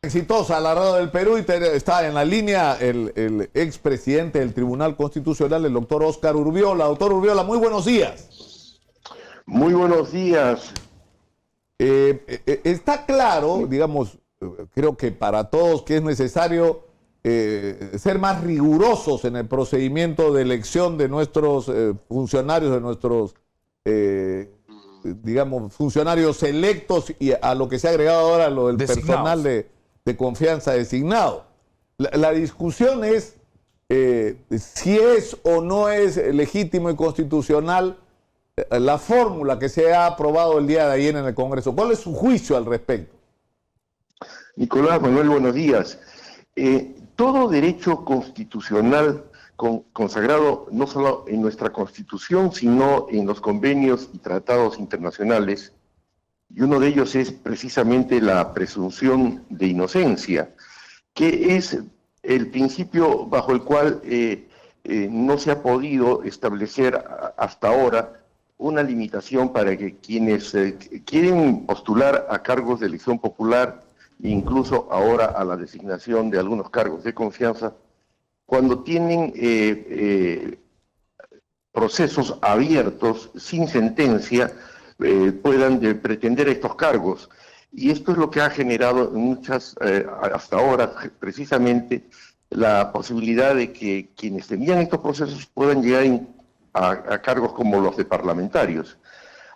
Exitosa la radio del Perú y está en la línea el expresidente del Tribunal Constitucional, el doctor Óscar Urbiola. Doctor Urbiola, muy buenos días. Muy buenos días. Está claro, digamos, creo que para todos que es necesario ser más rigurosos en el procedimiento de elección de nuestros funcionarios, de nuestros digamos, funcionarios electos, y a lo que se ha agregado ahora lo del personal de confianza designado. La discusión es si es o no es legítimo y constitucional la fórmula que se ha aprobado el día de ayer en el Congreso. ¿Cuál es su juicio al respecto? Nicolás Manuel, buenos días. Todo derecho constitucional consagrado no solo en nuestra Constitución, sino en los convenios y tratados internacionales, y uno de ellos es precisamente la presunción de inocencia, que es el principio bajo el cual no se ha podido establecer hasta ahora una limitación para que quienes quieren postular a cargos de elección popular, incluso ahora a la designación de algunos cargos de confianza, cuando tienen procesos abiertos, sin sentencia, puedan pretender estos cargos. Y esto es lo que ha generado muchas, hasta ahora, precisamente, la posibilidad de que quienes tenían estos procesos puedan llegar a cargos como los de parlamentarios.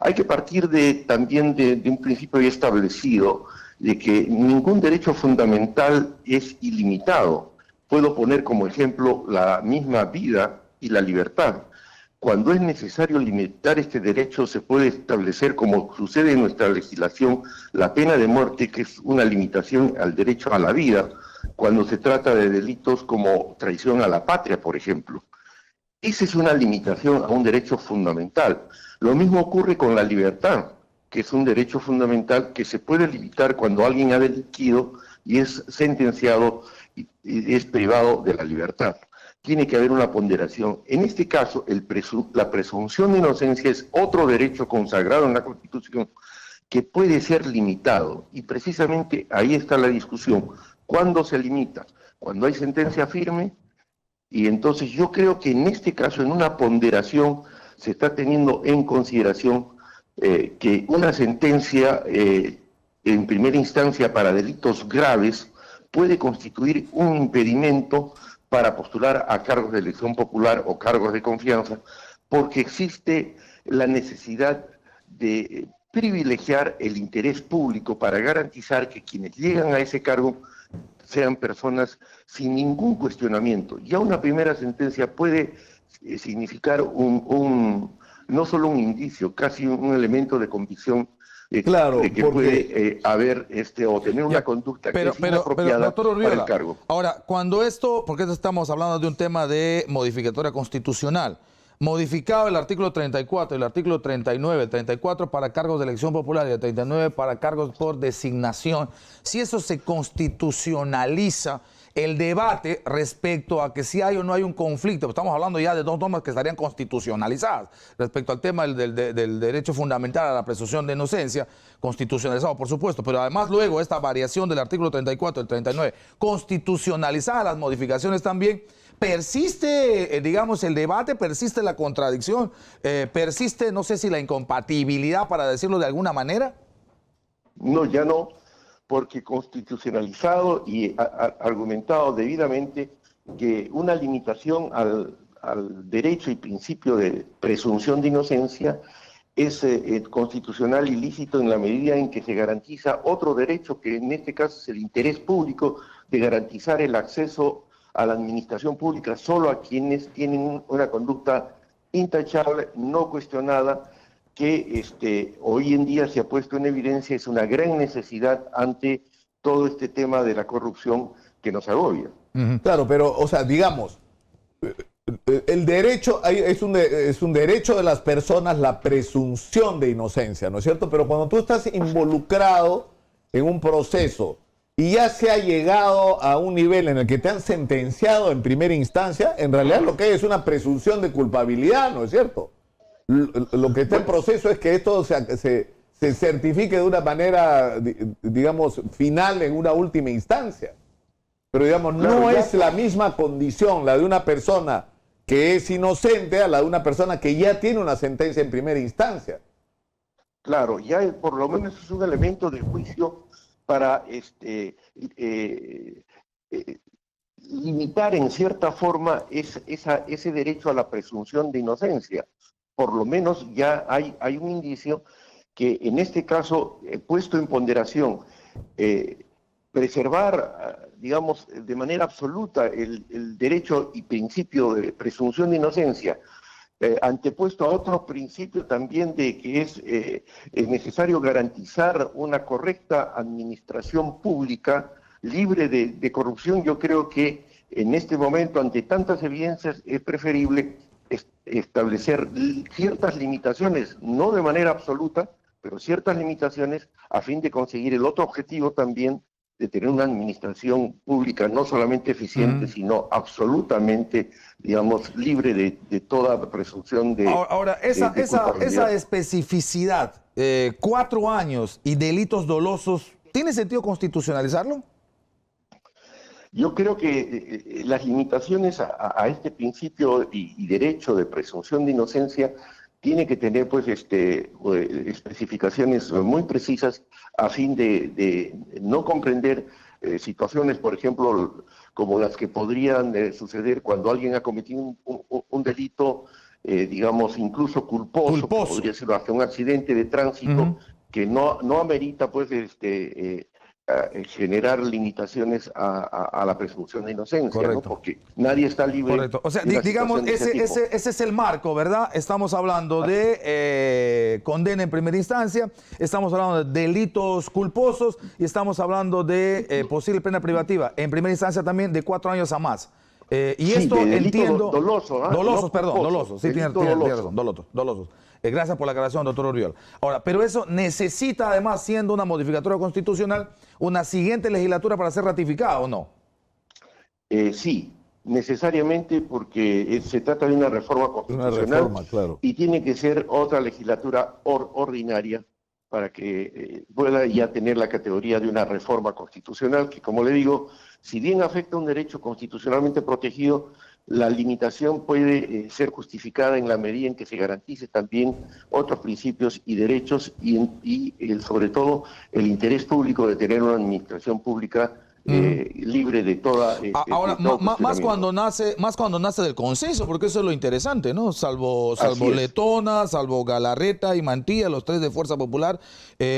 Hay que partir también de un principio ya establecido, de que ningún derecho fundamental es ilimitado. Puedo poner como ejemplo la misma vida y la libertad. Cuando es necesario limitar este derecho, se puede establecer, como sucede en nuestra legislación, la pena de muerte, que es una limitación al derecho a la vida, cuando se trata de delitos como traición a la patria, por ejemplo. Esa es una limitación a un derecho fundamental. Lo mismo ocurre con la libertad, que es un derecho fundamental que se puede limitar cuando alguien ha delinquido y es sentenciado y es privado de la libertad. Tiene que haber una ponderación. En este caso, la presunción de inocencia es otro derecho consagrado en la Constitución que puede ser limitado. Y precisamente ahí está la discusión. ¿Cuándo se limita? Cuando hay sentencia firme. Y entonces yo creo que en este caso, en una ponderación, se está teniendo en consideración que una sentencia en primera instancia para delitos graves puede constituir un impedimento para postular a cargos de elección popular o cargos de confianza, porque existe la necesidad de privilegiar el interés público para garantizar que quienes llegan a ese cargo sean personas sin ningún cuestionamiento. Ya una primera sentencia puede significar no solo un indicio, casi un elemento de convicción claro, de que puede haber o tener una conducta que es inapropiada doctor Urbiola, para el cargo. Ahora, porque estamos hablando de un tema de modificatoria constitucional, modificado el artículo 34, el artículo 39, el 34 para cargos de elección popular y el 39 para cargos por designación, si eso se constitucionaliza, el debate respecto a que si hay o no hay un conflicto, estamos hablando ya de dos normas que estarían constitucionalizadas, respecto al tema del derecho fundamental a la presunción de inocencia, constitucionalizado por supuesto, pero además luego esta variación del artículo 34, el 39, constitucionalizadas las modificaciones también, persiste, digamos, el debate, persiste la contradicción, persiste, no sé si la incompatibilidad, para decirlo de alguna manera. No, ya no, porque constitucionalizado y argumentado debidamente que una limitación al derecho y principio de presunción de inocencia es constitucional ilícito en la medida en que se garantiza otro derecho, que en este caso es el interés público de garantizar el acceso a la administración pública solo a quienes tienen una conducta intachable, no cuestionada, que hoy en día se ha puesto en evidencia, es una gran necesidad ante todo este tema de la corrupción que nos agobia. Claro, pero, o sea, digamos, el derecho, es un derecho de las personas la presunción de inocencia, ¿no es cierto? Pero cuando tú estás involucrado en un proceso y ya se ha llegado a un nivel en el que te han sentenciado en primera instancia, en realidad lo que hay es una presunción de culpabilidad, ¿no es cierto? lo que está en proceso es que esto se certifique de una manera, digamos, final en una última instancia. Pero, digamos, no es la misma condición la de una persona que es inocente a la de una persona que ya tiene una sentencia en primera instancia. Claro, ya por lo menos es un elemento de juicio para limitar en cierta forma ese derecho a la presunción de inocencia. Por lo menos ya hay un indicio que en este caso, puesto en ponderación, preservar, digamos, de manera absoluta el derecho y principio de presunción de inocencia, antepuesto a otro principio también de que es necesario garantizar una correcta administración pública libre de corrupción. Yo creo que en este momento, ante tantas evidencias, es preferible establecer ciertas limitaciones, no de manera absoluta, pero ciertas limitaciones a fin de conseguir el otro objetivo también de tener una administración pública no solamente eficiente, sino absolutamente, digamos, libre de toda presunción de Ahora, esa especificidad, 4 años y delitos dolosos, ¿tiene sentido constitucionalizarlo? Yo creo que las limitaciones a este principio y derecho de presunción de inocencia tiene que tener pues especificaciones muy precisas a fin de no comprender situaciones, por ejemplo, como las que podrían suceder cuando alguien ha cometido un delito, digamos, incluso culposo. Podría ser hasta un accidente de tránsito que no amerita pues generar limitaciones a la presunción de inocencia, ¿no? Porque nadie está libre. Correcto. O sea, digamos, ese es el marco, ¿verdad? Estamos hablando de condena en primera instancia, estamos hablando de delitos culposos y estamos hablando de posible pena privativa. En primera instancia también de 4 años a más. Y sí, esto entiendo... Dolosos, perdón, dolosos. Sí, tiene razón, dolosos. Gracias por la aclaración, doctor Urriol. Ahora, pero eso necesita además, siendo una modificatoria constitucional, una siguiente legislatura para ser ratificada, ¿o no? Sí, necesariamente, porque se trata de una reforma constitucional claro. Y tiene que ser otra legislatura ordinaria para que pueda ya tener la categoría de una reforma constitucional que, como le digo, si bien afecta un derecho constitucionalmente protegido, la limitación puede ser justificada en la medida en que se garantice también otros principios y derechos y sobre todo el interés público de tener una administración pública libre de toda... Ahora, más cuando nace del consenso, porque eso es lo interesante, ¿no? Salvo Letona, salvo Galarreta y Mantilla, los 3 de Fuerza Popular,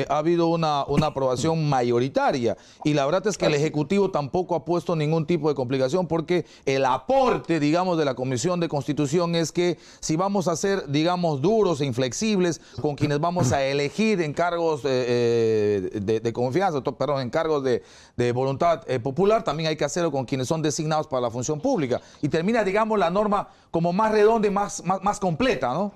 ha habido una aprobación mayoritaria. Y la verdad es que el Ejecutivo tampoco ha puesto ningún tipo de complicación, porque el aporte, digamos, de la Comisión de Constitución es que si vamos a ser, digamos, duros e inflexibles con quienes vamos a elegir en cargos de confianza, perdón, en cargos de voluntad popular, también hay que hacerlo con quienes son designados para la función pública. Y termina, digamos, la norma como más redonda y más completa, ¿no?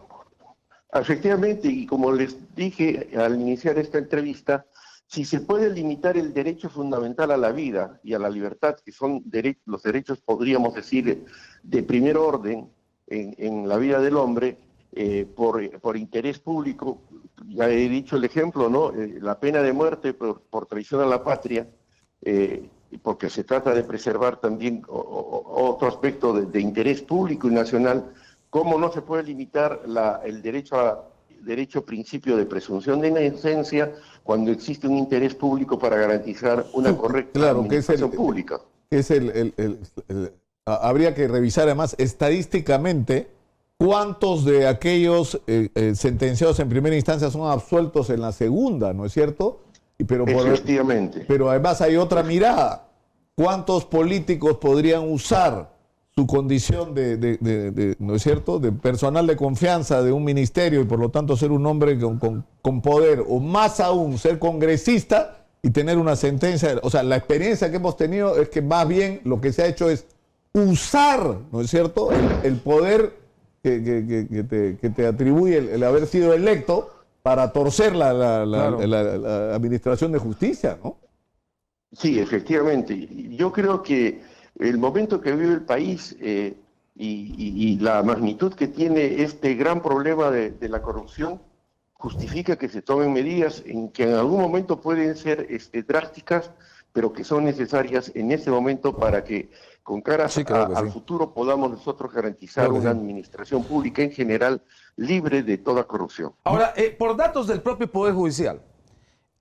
Efectivamente, y como les dije al iniciar esta entrevista, si se puede limitar el derecho fundamental a la vida y a la libertad, que son los derechos, podríamos decir, de primer orden en la vida del hombre, por interés público, ya he dicho el ejemplo, ¿no? La pena de muerte por traición a la patria, porque se trata de preservar también otro aspecto de interés público y nacional. ¿Cómo no se puede limitar el derecho principio de presunción de inocencia cuando existe un interés público para garantizar una correcta administración pública? Habría que revisar además estadísticamente cuántos de aquellos sentenciados en primera instancia son absueltos en la segunda, ¿no es cierto? Efectivamente. Pero además hay otra mirada. ¿Cuántos políticos podrían usar su condición ¿no es cierto?, de personal de confianza de un ministerio y por lo tanto ser un hombre con poder, o más aún ser congresista y tener una sentencia? O sea, la experiencia que hemos tenido es que más bien lo que se ha hecho es usar, ¿no es cierto?, el poder que te atribuye el haber sido electo para torcer la administración de justicia, ¿no? Sí, efectivamente. Yo creo que el momento que vive el país y la magnitud que tiene este gran problema de la corrupción justifica que se tomen medidas en que en algún momento pueden ser drásticas, pero que son necesarias en ese momento para que con caras al futuro podamos nosotros garantizar una administración pública en general libre de toda corrupción. Ahora, por datos del propio Poder Judicial,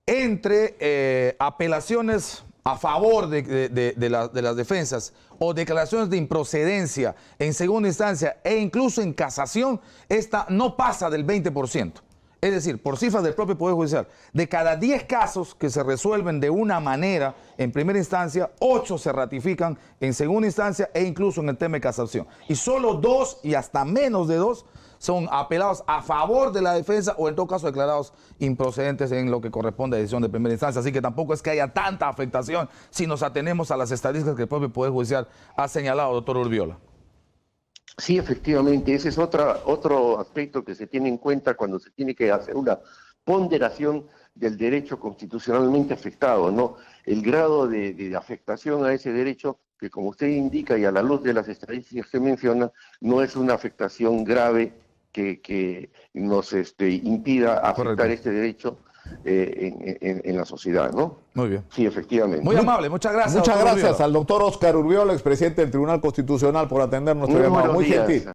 entre apelaciones a favor de las defensas o declaraciones de improcedencia en segunda instancia e incluso en casación, esta no pasa del 20%. Es decir, por cifras del propio Poder Judicial, de cada 10 casos que se resuelven de una manera en primera instancia, 8 se ratifican en segunda instancia e incluso en el tema de casación. Y solo 2 y hasta menos de 2 son apelados a favor de la defensa o en todo caso declarados improcedentes en lo que corresponde a decisión de primera instancia. Así que tampoco es que haya tanta afectación si nos atenemos a las estadísticas que el propio Poder Judicial ha señalado, doctor Urbiola. Sí, efectivamente, ese es otro aspecto que se tiene en cuenta cuando se tiene que hacer una ponderación del derecho constitucionalmente afectado, ¿no? El grado de afectación a ese derecho, que como usted indica y a la luz de las estadísticas que menciona, no es una afectación grave que nos impida afectar este derecho en la sociedad, ¿no? Muy bien. Sí, efectivamente. Muy amable, muchas gracias. Muchas gracias al doctor Óscar Urbiola, expresidente del Tribunal Constitucional, por atender nuestra llamada. Muy gentil.